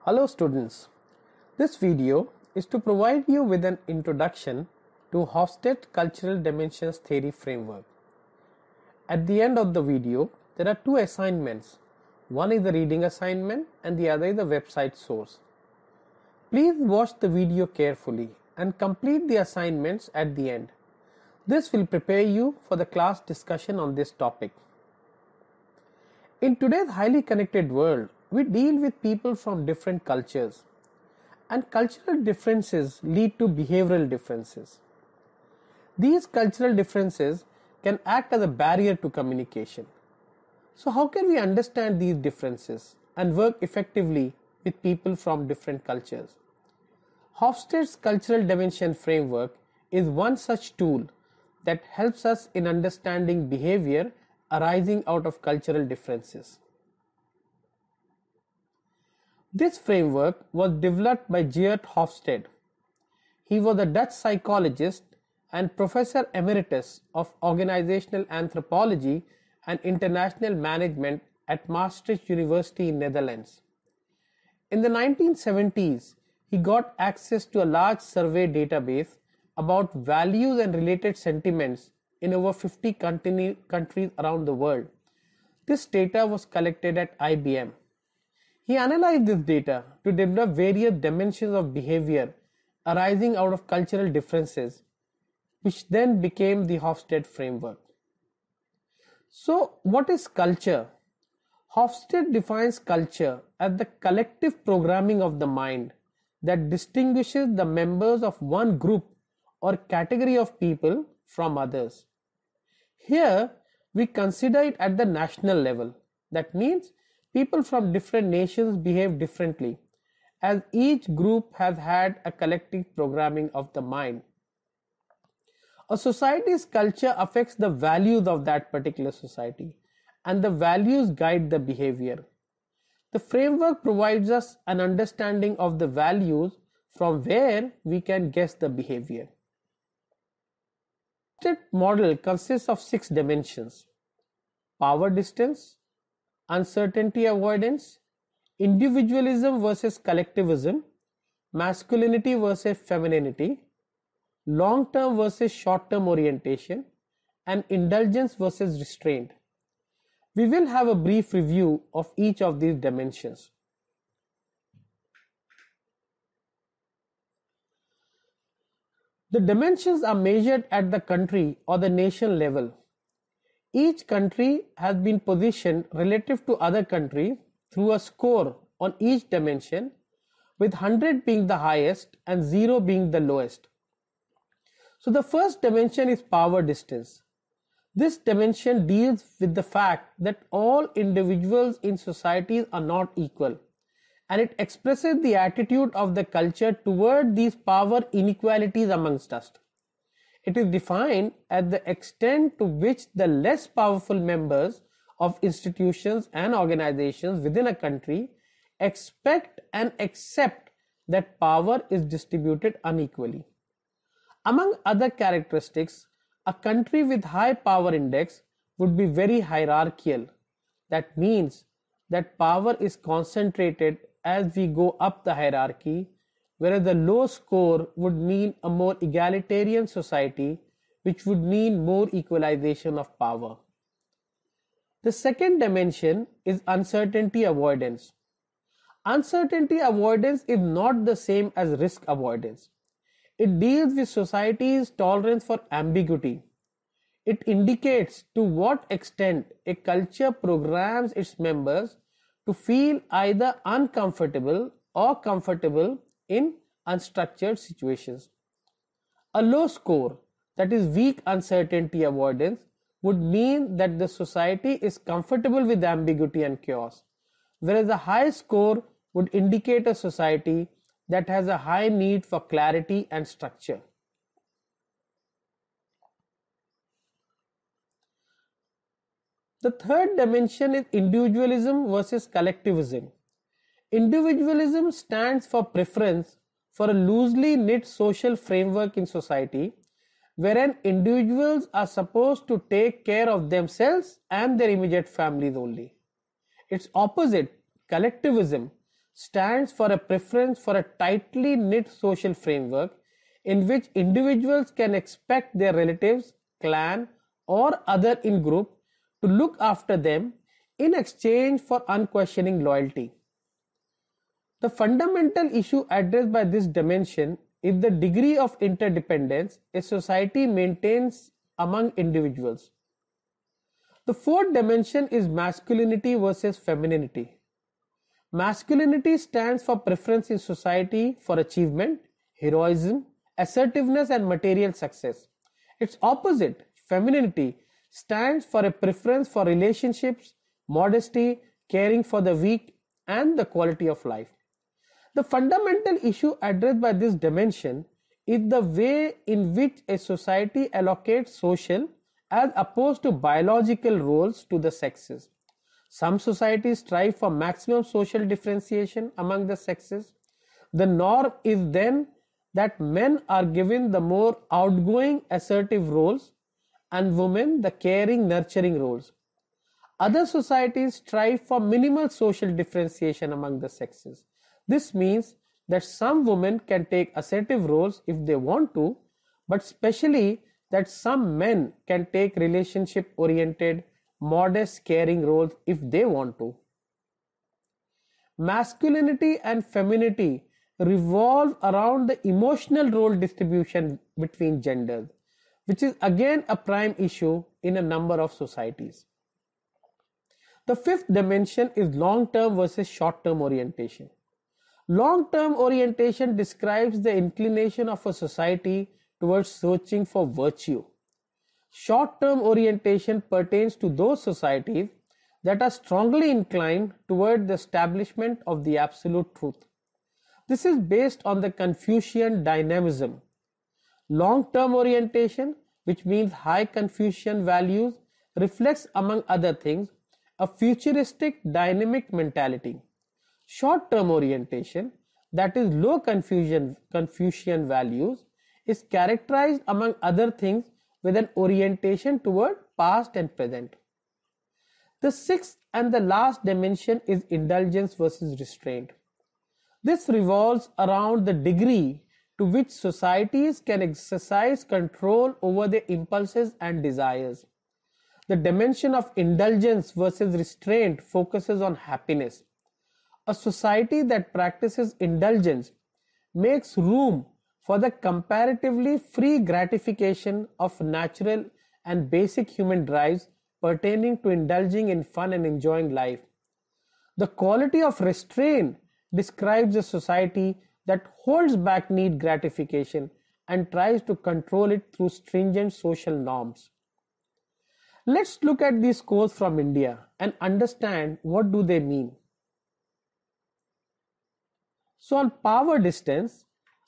Hello students, this video is to provide you with an introduction to Hofstede Cultural Dimensions Theory Framework. At the end of the video, there are two assignments. One is the reading assignment and the other is the website source. Please watch the video carefully and complete the assignments at the end. This will prepare you for the class discussion on this topic. In today's highly connected world, we deal with people from different cultures, and cultural differences lead to behavioral differences. These cultural differences can act as a barrier to communication. So how can we understand these differences and work effectively with people from different cultures? Hofstede's Cultural Dimension Framework is one such tool that helps us in understanding behavior arising out of cultural differences. This framework was developed by Geert Hofstede. He was a Dutch psychologist and professor emeritus of organizational anthropology and international management at Maastricht University in Netherlands. In the 1970s, he got access to a large survey database about values and related sentiments in over 50 countries around the world. This data was collected at IBM. He analyzed this data to develop various dimensions of behavior arising out of cultural differences, which then became the Hofstede framework. So, what is culture? Hofstede defines culture as the collective programming of the mind that distinguishes the members of one group or category of people from others. Here, we consider it at the national level. That means people from different nations behave differently, as each group has had a collective programming of the mind. A society's culture affects the values of that particular society, and the values guide the behavior. The framework provides us an understanding of the values from where we can guess the behavior. The Hofstede model consists of 6 dimensions: power distance, uncertainty avoidance, individualism versus collectivism, masculinity versus femininity, long-term versus short-term orientation, and indulgence versus restraint. We will have a brief review of each of these dimensions. The dimensions are measured at the country or the nation level. Each country has been positioned relative to other countries through a score on each dimension, with 100 being the highest and 0 being the lowest. So the first dimension is power distance. This dimension deals with the fact that all individuals in societies are not equal, and it expresses the attitude of the culture toward these power inequalities amongst us. It is defined as the extent to which the less powerful members of institutions and organizations within a country expect and accept that power is distributed unequally. Among other characteristics, a country with high power index would be very hierarchical. That means that power is concentrated as we go up the hierarchy, whereas the low score would mean a more egalitarian society, which would mean more equalization of power. The second dimension is uncertainty avoidance. Uncertainty avoidance is not the same as risk avoidance. It deals with society's tolerance for ambiguity. It indicates to what extent a culture programs its members to feel either uncomfortable or comfortable in unstructured situations. A low score, that is weak uncertainty avoidance, would mean that the society is comfortable with ambiguity and chaos, whereas a high score would indicate a society that has a high need for clarity and structure. The third dimension is individualism versus collectivism. Individualism stands for preference for a loosely knit social framework in society, wherein individuals are supposed to take care of themselves and their immediate families only. Its opposite, collectivism, stands for a preference for a tightly knit social framework in which individuals can expect their relatives, clan, or other in-group to look after them in exchange for unquestioning loyalty. The fundamental issue addressed by this dimension is the degree of interdependence a society maintains among individuals. The fourth dimension is masculinity versus femininity. Masculinity stands for preference in society for achievement, heroism, assertiveness, and material success. Its opposite, femininity, stands for a preference for relationships, modesty, caring for the weak, and the quality of life. The fundamental issue addressed by this dimension is the way in which a society allocates social as opposed to biological roles to the sexes. Some societies strive for maximum social differentiation among the sexes. The norm is then that men are given the more outgoing, assertive roles and women the caring, nurturing roles. Other societies strive for minimal social differentiation among the sexes. This means that some women can take assertive roles if they want to, but especially that some men can take relationship-oriented, modest, caring roles if they want to. Masculinity and femininity revolve around the emotional role distribution between genders, which is again a prime issue in a number of societies. The fifth dimension is long-term versus short-term orientation. Long-term orientation describes the inclination of a society towards searching for virtue. Short-term orientation pertains to those societies that are strongly inclined toward the establishment of the absolute truth. This is based on the Confucian dynamism. Long-term orientation, which means high Confucian values, reflects, among other things, a futuristic dynamic mentality. Short-term orientation, that is low Confucian values, is characterized, among other things, with an orientation toward past and present. The sixth and the last dimension is indulgence versus restraint. This revolves around the degree to which societies can exercise control over their impulses and desires. The dimension of indulgence versus restraint focuses on happiness. A society that practices indulgence makes room for the comparatively free gratification of natural and basic human drives pertaining to indulging in fun and enjoying life. The quality of restraint describes a society that holds back need gratification and tries to control it through stringent social norms. Let's look at these scores from India and understand what do they mean. So on power distance,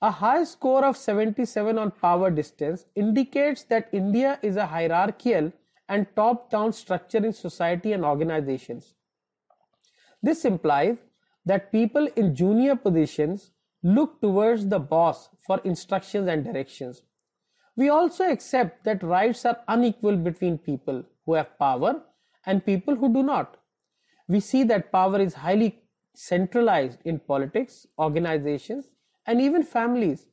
a high score of 77 on power distance indicates that India is a hierarchical and top-down structure in society and organizations. This implies that people in junior positions look towards the boss for instructions and directions. We also accept that rights are unequal between people who have power and people who do not. We see that power is highly centralized in politics, organizations, and even families.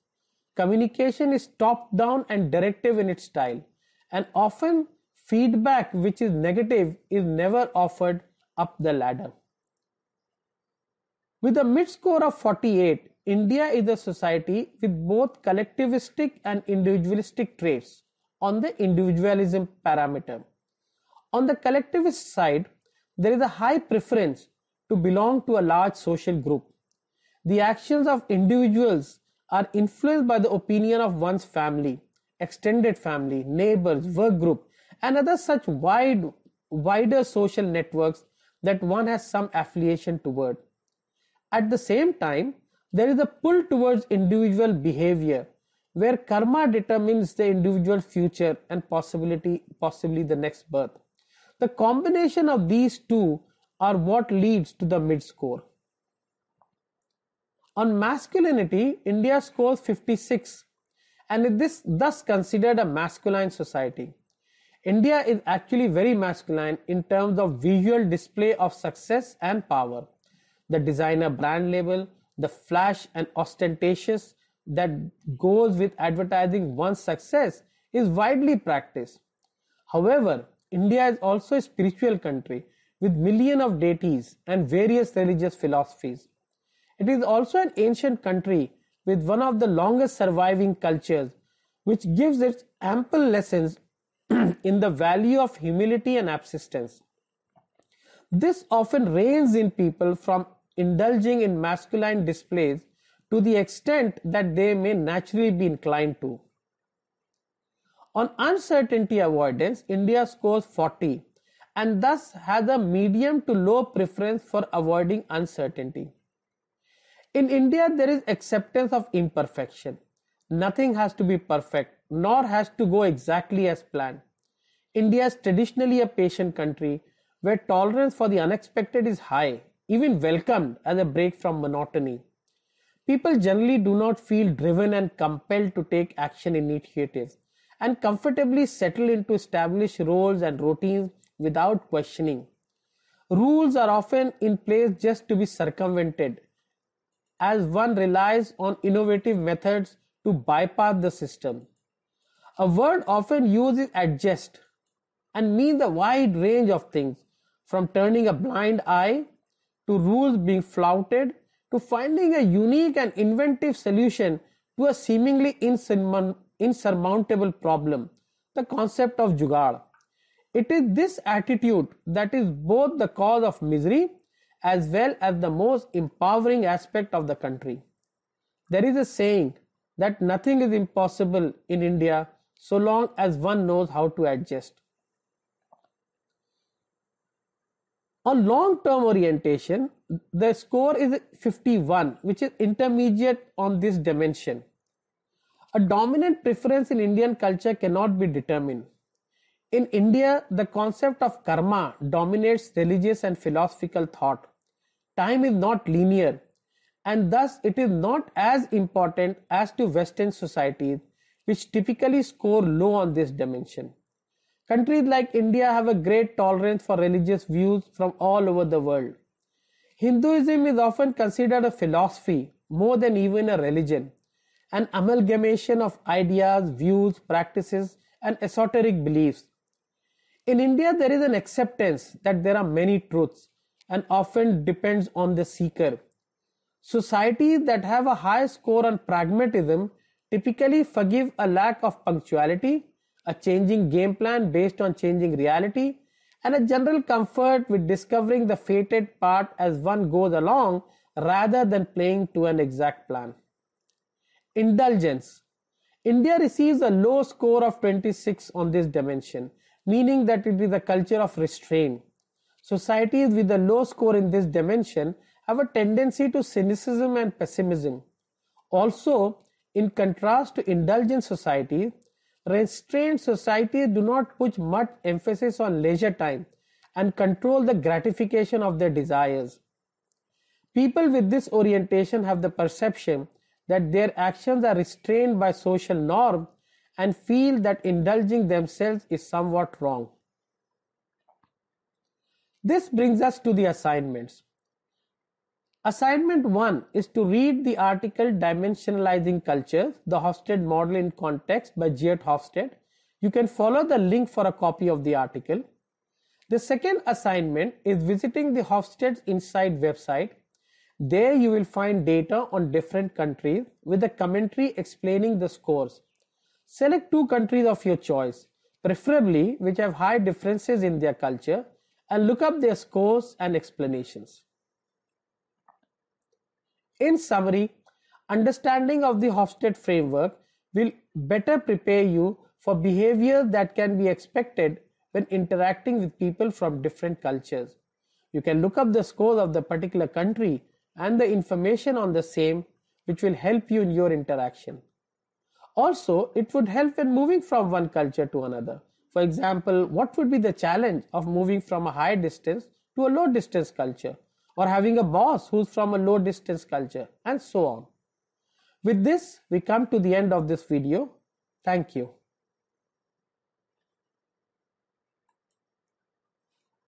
Communication is top-down and directive in its style, and often feedback which is negative is never offered up the ladder. With a mid-score of 48, India is a society with both collectivistic and individualistic traits on the individualism parameter. On the collectivist side, there is a high preference to belong to a large social group. The actions of individuals are influenced by the opinion of one's family, extended family, neighbors, work group, and other such wider social networks that one has some affiliation toward. At the same time, there is a pull towards individual behavior, where karma determines the individual's future and possibly the next birth. The combination of these two are what leads to the mid-score. On masculinity, India scores 56 and is thus considered a masculine society. India is actually very masculine in terms of visual display of success and power. the designer brand label, the flash and ostentatious that goes with advertising one's success is widely practiced. However, India is also a spiritual country with millions of deities and various religious philosophies. It is also an ancient country with one of the longest surviving cultures, which gives it ample lessons in the value of humility and abstinence. This often reins in people from indulging in masculine displays to the extent that they may naturally be inclined to. On uncertainty avoidance, India scores 40 and thus has a medium to low preference for avoiding uncertainty. In India, there is acceptance of imperfection. Nothing has to be perfect, nor has to go exactly as planned. India is traditionally a patient country where tolerance for the unexpected is high, even welcomed as a break from monotony. People generally do not feel driven and compelled to take action initiatives and comfortably settle into established roles and routines without questioning. Rules are often in place just to be circumvented, as one relies on innovative methods to bypass the system. A word often used is adjust and means a wide range of things, from turning a blind eye to rules being flouted to finding a unique and inventive solution to a seemingly insurmountable problem, the concept of jugaad. It is this attitude that is both the cause of misery as well as the most empowering aspect of the country. There is a saying that nothing is impossible in India so long as one knows how to adjust. On long-term orientation, the score is 51, which is intermediate on this dimension. A dominant preference in Indian culture cannot be determined. In India, the concept of karma dominates religious and philosophical thought. Time is not linear, and thus it is not as important as to Western societies, which typically score low on this dimension. Countries like India have a great tolerance for religious views from all over the world. Hinduism is often considered a philosophy more than even a religion, an amalgamation of ideas, views, practices, and esoteric beliefs. In India, there is an acceptance that there are many truths and often depends on the seeker. Societies that have a high score on pragmatism typically forgive a lack of punctuality, a changing game plan based on changing reality, and a general comfort with discovering the fated part as one goes along rather than playing to an exact plan. Indulgence. India receives a low score of 26 on this dimension, meaning that it is a culture of restraint. Societies with a low score in this dimension have a tendency to cynicism and pessimism. Also, in contrast to indulgent societies, restrained societies do not put much emphasis on leisure time and control the gratification of their desires. People with this orientation have the perception that their actions are restrained by social norms and feel that indulging themselves is somewhat wrong. This brings us to the assignments. Assignment 1 is to read the article Dimensionalizing Cultures, the Hofstede Model in Context by Geert Hofstede. You can follow the link for a copy of the article. The second assignment is visiting the Hofstede's Insight website. There you will find data on different countries with a commentary explaining the scores. Select 2 countries of your choice, preferably which have high differences in their culture, and look up their scores and explanations. In summary, understanding of the Hofstede framework will better prepare you for behavior that can be expected when interacting with people from different cultures. You can look up the scores of the particular country and the information on the same, which will help you in your interaction. Also, it would help when moving from one culture to another. For example, what would be the challenge of moving from a high distance to a low distance culture, or having a boss who's from a low distance culture, and so on. With this, we come to the end of this video. Thank you.